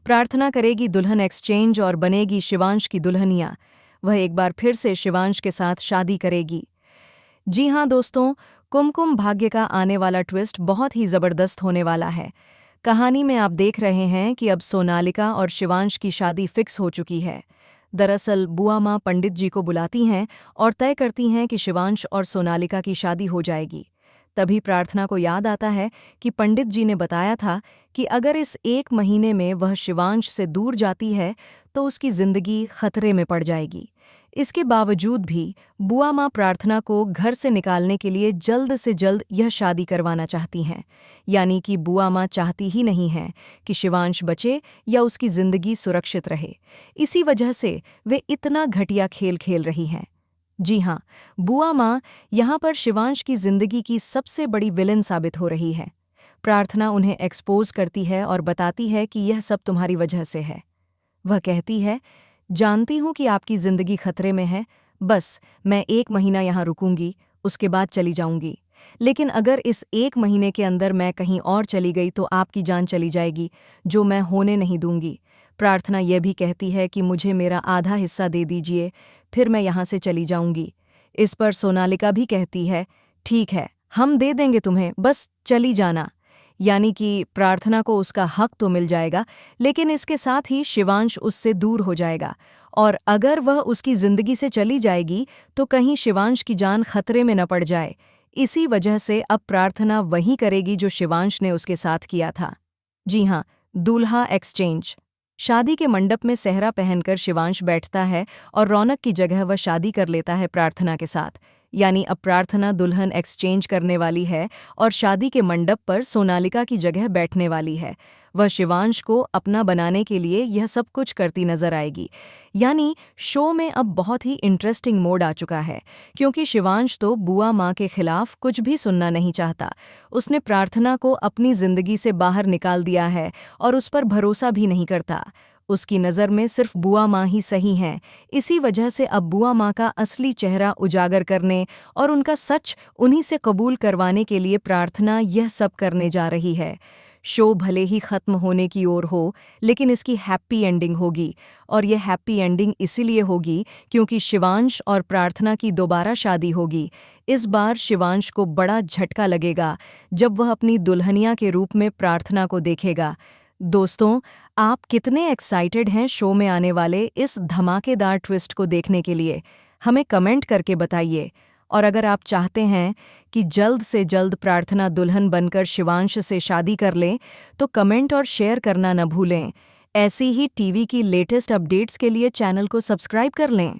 प्रार्थना करेगी दुल्हन एक्सचेंज और बनेगी शिवांश की दुल्हनिया। वह एक बार फिर से शिवांश के साथ शादी करेगी। जी हाँ दोस्तों, कुमकुम भाग्य का आने वाला ट्विस्ट बहुत ही ज़बरदस्त होने वाला है। कहानी में आप देख रहे हैं कि अब सोनालिका और शिवांश की शादी फिक्स हो चुकी है। दरअसल बुआ माँ पंडित जी को बुलाती हैं और तय करती हैं कि शिवांश और सोनालिका की शादी हो जाएगी। तभी प्रार्थना को याद आता है कि पंडित जी ने बताया था कि अगर इस 1 महीने में वह शिवांश से दूर जाती है तो उसकी जिंदगी खतरे में पड़ जाएगी। इसके बावजूद भी बुआ माँ प्रार्थना को घर से निकालने के लिए जल्द से जल्द यह शादी करवाना चाहती हैं। यानी कि बुआ माँ चाहती ही नहीं हैं कि शिवांश बचे या उसकी जिंदगी सुरक्षित रहे। इसी वजह से वे इतना घटिया खेल खेल रही हैं। जी हाँ, बुआ माँ यहाँ पर शिवांश की जिंदगी की सबसे बड़ी विलन साबित हो रही है। प्रार्थना उन्हें एक्सपोज करती है और बताती है कि यह सब तुम्हारी वजह से है। वह कहती है, जानती हूँ कि आपकी जिंदगी खतरे में है, बस मैं 1 महीना यहाँ रुकूंगी, उसके बाद चली जाऊंगी। लेकिन अगर इस 1 महीने के अंदर मैं कहीं और चली गई तो आपकी जान चली जाएगी, जो मैं होने नहीं दूंगी। प्रार्थना यह भी कहती है कि मुझे मेरा आधा हिस्सा दे दीजिए, फिर मैं यहाँ से चली जाऊंगी। इस पर सोनालिका भी कहती है, ठीक है, हम दे देंगे तुम्हें, बस चली जाना। यानी कि प्रार्थना को उसका हक तो मिल जाएगा, लेकिन इसके साथ ही शिवांश उससे दूर हो जाएगा। और अगर वह उसकी जिंदगी से चली जाएगी तो कहीं शिवांश की जान खतरे में न पड़ जाए। इसी वजह से अब प्रार्थना वही करेगी जो शिवांश ने उसके साथ किया था। जी हाँ, दूल्हा एक्सचेंज। शादी के मंडप में सेहरा पहनकर शिवांश बैठता है और रौनक की जगह वह शादी कर लेता है प्रार्थना के साथ। यानी अब प्रार्थना दुल्हन एक्सचेंज करने वाली है और शादी के मंडप पर सोनालिका की जगह बैठने वाली है। वह शिवांश को अपना बनाने के लिए यह सब कुछ करती नजर आएगी। यानी शो में अब बहुत ही इंटरेस्टिंग मोड आ चुका है, क्योंकि शिवांश तो बुआ माँ के खिलाफ कुछ भी सुनना नहीं चाहता। उसने प्रार्थना को अपनी जिंदगी से बाहर निकाल दिया है और उस पर भरोसा भी नहीं करता। उसकी नज़र में सिर्फ बुआ माँ ही सही हैं। इसी वजह से अब बुआ माँ का असली चेहरा उजागर करने और उनका सच उन्हीं से कबूल करवाने के लिए प्रार्थना यह सब करने जा रही है। शो भले ही ख़त्म होने की ओर हो, लेकिन इसकी हैप्पी एंडिंग होगी। और यह हैप्पी एंडिंग इसीलिए होगी क्योंकि शिवांश और प्रार्थना की दोबारा शादी होगी। इस बार शिवांश को बड़ा झटका लगेगा जब वह अपनी दुल्हनिया के रूप में प्रार्थना को देखेगा। दोस्तों, आप कितने एक्साइटेड हैं शो में आने वाले इस धमाकेदार ट्विस्ट को देखने के लिए? हमें कमेंट करके बताइए। और अगर आप चाहते हैं कि जल्द से जल्द प्रार्थना दुल्हन बनकर शिवांश से शादी कर लें, तो कमेंट और शेयर करना न भूलें। ऐसी ही टीवी की लेटेस्ट अपडेट्स के लिए चैनल को सब्सक्राइब कर लें।